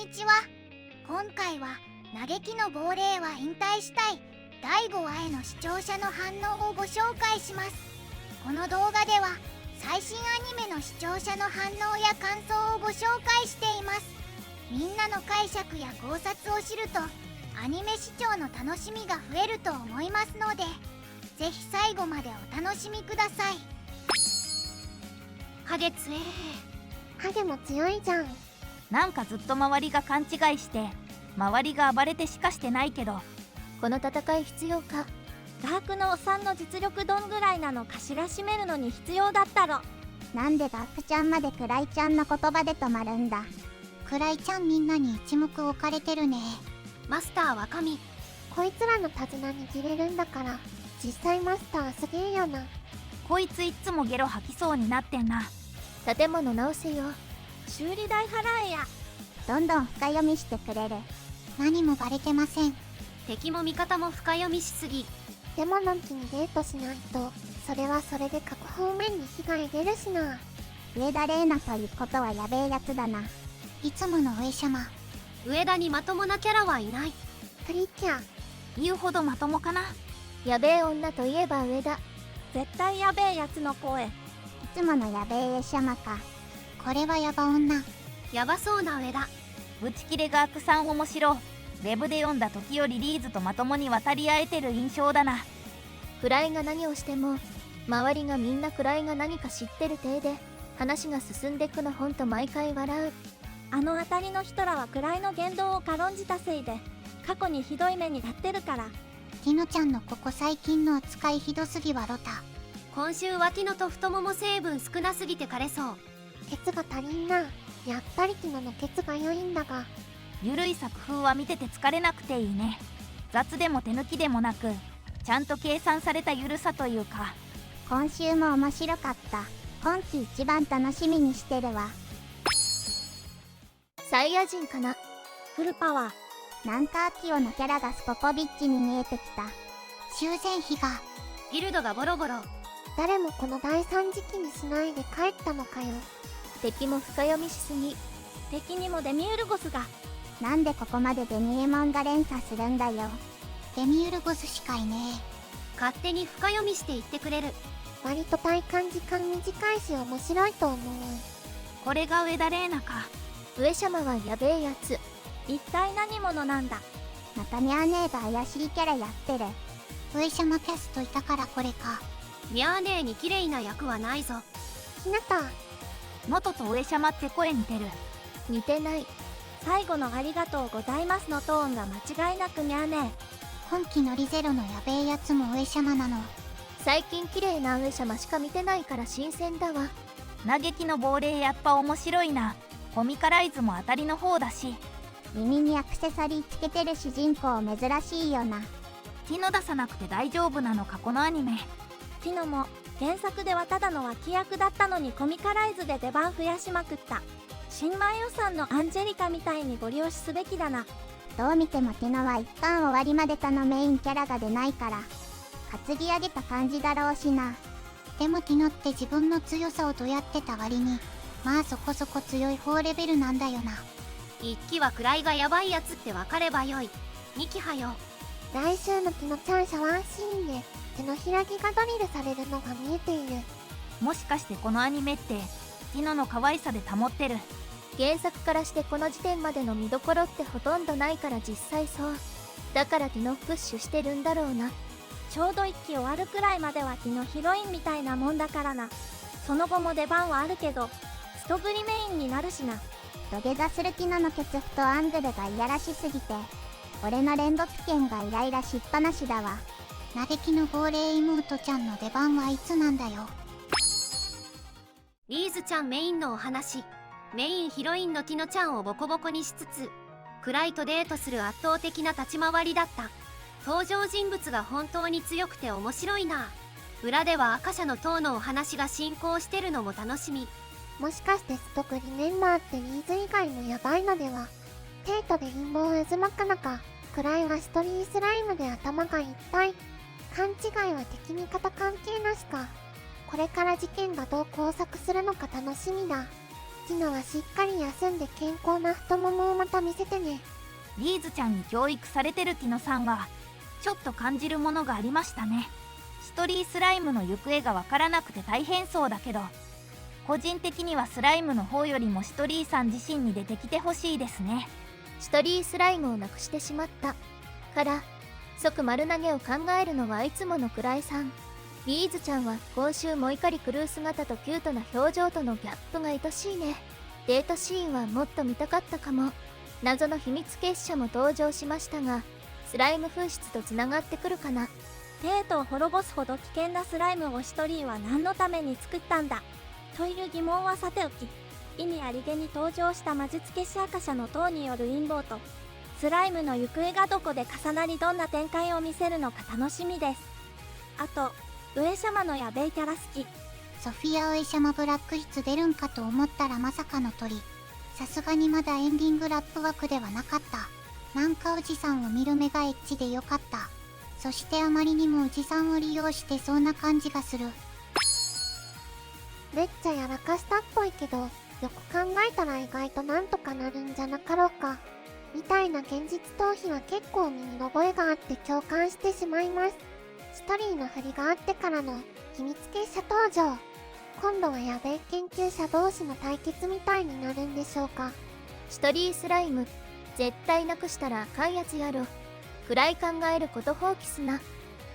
にちは。今回は嘆きの亡霊は引退したい第5話への視聴者の反応をご紹介します。この動画では最新アニメの視聴者の反応や感想をご紹介しています。みんなの解釈や考察を知るとアニメ視聴の楽しみが増えると思いますので、ぜひ最後までお楽しみください。影強え。影も強いじゃん。なんかずっと周りが勘違いして周りが暴れてしかしてないけど、この戦い必要か。ダークのおっさんの実力どんぐらいなのかしらしめるのに必要だったろ。なんでガックちゃんまでクライちゃんの言葉で止まるんだ。クライちゃんみんなに一目置かれてるね。マスター若見、こいつらの手綱握れるんだから、実際マスターすげえよな。こいついっつもゲロ吐きそうになってんな。建物直せよ。修理代払えや。どんどん深読みしてくれる。何もバレてません。敵も味方も深読みしすぎ。でものんきにデートしないと、それはそれで各方面に被害出るしな。上田玲奈ということはやべえやつだな。いつもの上様。上田にまともなキャラはいない。プリキュア。言うほどまともかな。やべえ女といえば上田。絶対やべえやつの声。いつものやべえ上様か。これはヤバ女。やばそうな上田。ブチキレが悪さん面白。ウェブで読んだ時よりリーズとまともに渡り合えてる印象だな。暗いが何をしても、周りがみんな暗いが何か知ってる体で、話が進んでくのほんと毎回笑う。あの辺りの人らは位の言動を軽んじたせいで過去にひどい目に遭ってるから。ティノちゃんのここ最近の扱いひどすぎはロタ。今週はティノと太もも成分少なすぎて枯れそう。ケツが足りんな。やっぱりティノのケツが良いんだが。ゆるい作風は見てて疲れなくていいね。雑でも手抜きでもなく、ちゃんと計算されたゆるさというか。今週も面白かった。今季一番楽しみにしてるわ。サイヤ人かな。フルパワー。なんかアキオのキャラがスポコビッチに見えてきた。修繕費が。ギルドがボロボロ。誰もこの第三時期にしないで帰ったのかよ。敵も深読みしすぎ。敵にもデミウルゴスが。なんでここまでデミエモンが連鎖するんだよ。デミウルゴスしかいねえ。勝手に深読みして言ってくれる。割と体感時間短いし面白いと思う。これが上田玲奈か。上様はやべえやつ。一体何者なんだ。またミャー姉が怪しいキャラやってる。上様キャストいたからこれか。ミャーネーに綺麗な役はないぞ。ひなた。元と上様って声似てる。似てない。最後のありがとうございますのトーンが間違いなくミャーネー。今季のリゼロのやべえやつも上様なの。最近綺麗な上様しか見てないから新鮮だわ。嘆きの亡霊やっぱ面白いな。コミカライズも当たりの方だし。耳にアクセサリーつけてる主人公珍しいよな。ティノ出さなくて大丈夫なのかこのアニメ。ティノも原作ではただの脇役だったのにコミカライズで出番増やしまくった。新米予算のアンジェリカみたいにご利用しすべきだな。どう見てもティノは一巻終わりまで他のメインキャラが出ないから担ぎ上げた感じだろうしな。でもティノって自分の強さをどやってた割にまあそこそこ強い方レベルなんだよな。1期は位がヤバいやつって分かればよい。2期はよ。来週のティノちゃんシャワーシーンで手のひらぎがドリルされるのが見えている。もしかしてこのアニメってティノの可愛さで保ってる。原作からしてこの時点までの見どころってほとんどないから実際そう。だからティノプッシュしてるんだろうな。ちょうど1期終わるくらいまではティノヒロインみたいなもんだからな。その後も出番はあるけどストグリメインになるしな。土下座するティノのケツフとアングルがいやらしすぎて俺の連続剣がイライラしっぱなしだわ。嘆きの亡霊妹ちゃんの出番はいつなんだよ。リーズちゃんメインのお話。メインヒロインのティノちゃんをボコボコにしつつクライとデートする圧倒的な立ち回りだった。登場人物が本当に強くて面白いな。裏ではアカシャの塔のお話が進行してるのも楽しみ。もしかしてストクリメンバーってリーズ以外もヤバいのでは。テイトで陰謀渦巻く中、クライはストリースライムで頭がいっぱい。勘違いは敵味方関係なしか。これから事件がどう工作するのか楽しみだ。ティノはしっかり休んで健康な太ももをまた見せてね。リーズちゃんに教育されてるティノさんがちょっと感じるものがありましたね。シトリースライムの行方がわからなくて大変そうだけど、個人的にはスライムの方よりもシトリーさん自身に出てきてほしいですね。シトリースライムをなくしてしまったから即丸投げを考えるのはいつものクライさん。リーズちゃんは今週も怒り狂う姿とキュートな表情とのギャップが愛しいね。デートシーンはもっと見たかったかも。謎の秘密結社も登場しましたが、スライム紛失とつながってくるかな。テートを滅ぼすほど危険なスライムをシトリーは何のために作ったんだという疑問はさておき、意味ありげに登場した魔術結社赤社の塔による陰謀とスライムの行方がどこで重なりどんな展開を見せるのか楽しみです。あと上様のやべえキャラ好き。ソフィア・ウエシャマブラック室出るんかと思ったらまさかの鳥。さすがにまだエンディングラップ枠ではなかった。なんかおじさんを見る目がエッチでよかった。そしてあまりにもおじさんを利用してそうな感じがする。めっちゃやらかしたっぽいけど、よく考えたら意外となんとかなるんじゃなかろうか。みたいな現実逃避は結構身に覚えがあって共感してしまいます。ストリーの振りがあってからの秘密結社登場。今度はやべえ研究者同士の対決みたいになるんでしょうか。シトリースライム絶対なくしたらあかんやつやろ。暗い考えること放棄すな。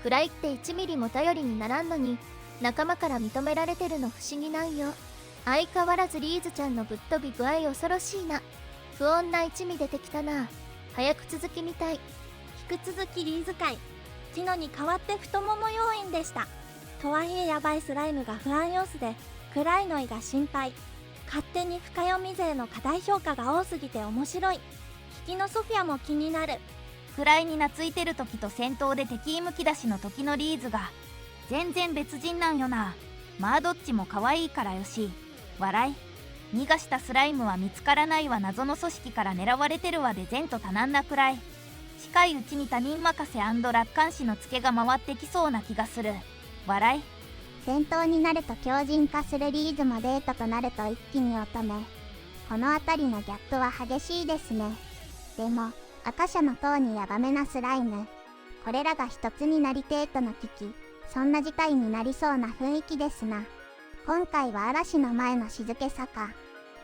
暗いって1ミリも頼りにならんのに仲間から認められてるの不思議なんよ。相変わらずリーズちゃんのぶっ飛び具合恐ろしいな。不穏な一味出てきたな。早く続きみたい。引き続きリーズ界ティノに代わって太もも要員でした。とはいえヤバいスライムが不安要素で暗いのいが心配。勝手に深読み勢の過大評価が多すぎて面白い。引きのソフィアも気になる。暗いに懐いてる時と戦闘で敵むき出しの時のリーズが全然別人なんよな。まあどっちも可愛いからよし。笑い。逃がしたスライムは見つからないわ、謎の組織から狙われてるわで前途多難なくらい。近いうちに他人任せ&楽観視のツケが回ってきそうな気がする。笑い。戦闘になると強靭化するリーズもデートとなると一気に乙女。この辺りのギャップは激しいですね。でも赤社の塔にヤバめなスライム、これらが一つになりてーとの危機、そんな事態になりそうな雰囲気ですな。今回は嵐の前の静けさか。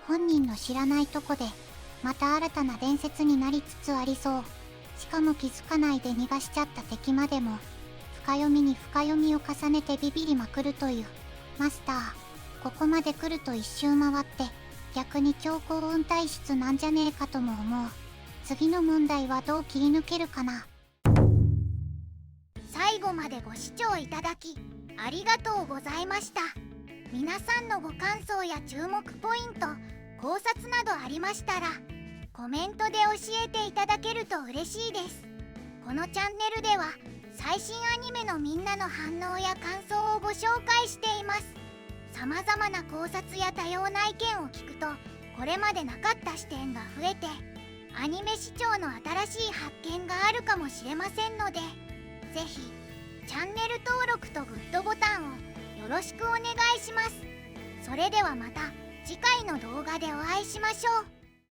本人の知らないとこでまた新たな伝説になりつつありそう。しかも気づかないで逃がしちゃった敵までも深読みに深読みを重ねてビビりまくるという。マスター、ここまで来ると一周回って逆に強行運体質なんじゃねえかとも思う。次の問題はどう切り抜けるかな。最後までご視聴いただきありがとうございました。皆さんのご感想や注目ポイント、考察などありましたらコメントで教えていただけると嬉しいです。このチャンネルでは最新アニメのみんなの反応や感想をご紹介しています。様々な考察や多様な意見を聞くとこれまでなかった視点が増えてアニメ視聴の新しい発見があるかもしれませんので、ぜひチャンネル登録とグッドボタンをよろしくお願いします。それではまた次回の動画でお会いしましょう。